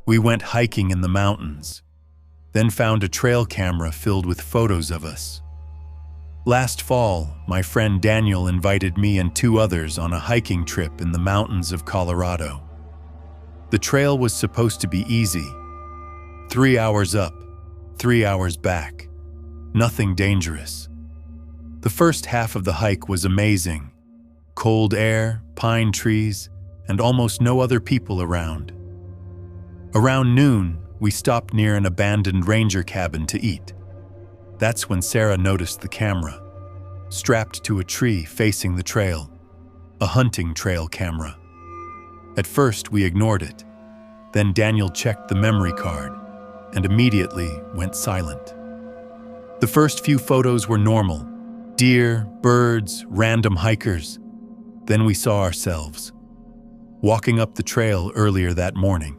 We went hiking in the mountains, then found a trail camera filled with photos of us. Last fall, my friend Daniel invited me and 2 others on a hiking trip in the mountains of Colorado. The trail was supposed to be easy. 3 hours up, 3 hours back. Nothing dangerous. The first half of the hike was amazing. Cold air, pine trees, and almost no other people around. Around noon, we stopped near an abandoned ranger cabin to eat. That's when Sarah noticed the camera, strapped to a tree facing the trail, a hunting trail camera. At first, we ignored it. Then Daniel checked the memory card and immediately went silent. The first few photos were normal: deer, birds, random hikers. Then we saw ourselves, walking up the trail earlier that morning.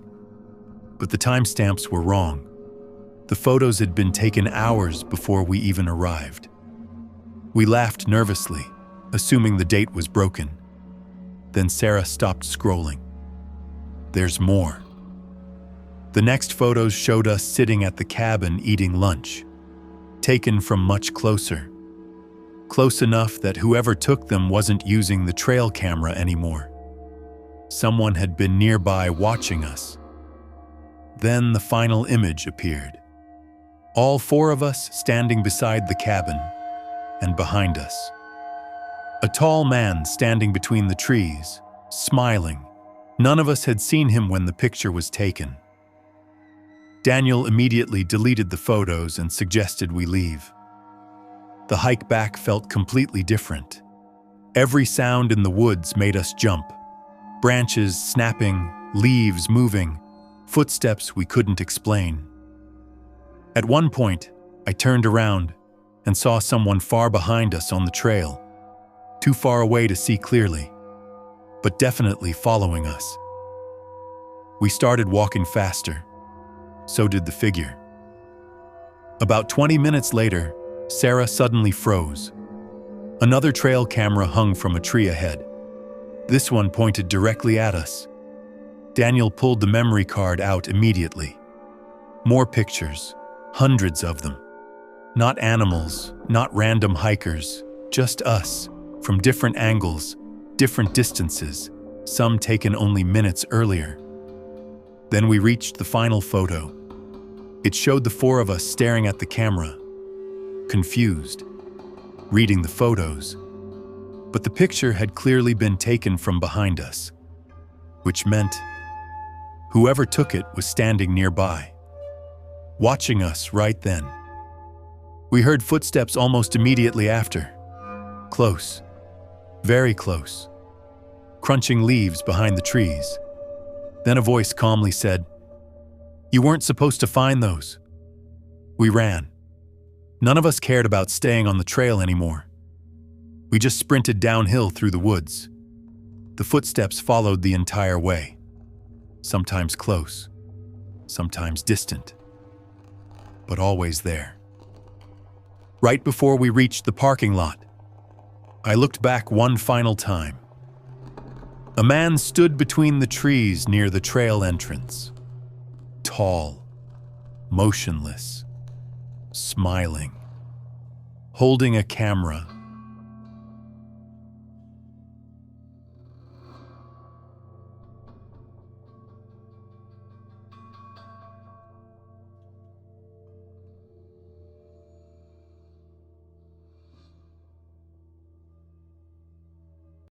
But the timestamps were wrong. The photos had been taken hours before we even arrived. We laughed nervously, assuming the date was broken. Then Sarah stopped scrolling. There's more. The next photos showed us sitting at the cabin eating lunch, taken from much closer. Close enough that whoever took them wasn't using the trail camera anymore. Someone had been nearby watching us. Then the final image appeared. All 4 of us standing beside the cabin, and behind us, a tall man standing between the trees, smiling. None of us had seen him when the picture was taken. Daniel immediately deleted the photos and suggested we leave. The hike back felt completely different. Every sound in the woods made us jump. Branches snapping, leaves moving, footsteps we couldn't explain. At one point, I turned around and saw someone far behind us on the trail, too far away to see clearly, but definitely following us. We started walking faster. So did the figure. About 20 minutes later, Sarah suddenly froze. Another trail camera hung from a tree ahead. This one pointed directly at us. Daniel pulled the memory card out immediately. More pictures, hundreds of them. Not animals, not random hikers, just us, from different angles, different distances, some taken only minutes earlier. Then we reached the final photo. It showed the 4 of us staring at the camera, confused, reading the photos. But the picture had clearly been taken from behind us, which meant whoever took it was standing nearby, watching us right then. We heard footsteps almost immediately after. Close, very close, crunching leaves behind the trees. Then a voice calmly said, "You weren't supposed to find those." We ran. None of us cared about staying on the trail anymore. We just sprinted downhill through the woods. The footsteps followed the entire way, sometimes close, sometimes distant, but always there. Right before we reached the parking lot, I looked back one final time. A man stood between the trees near the trail entrance. Tall, motionless, smiling, holding a camera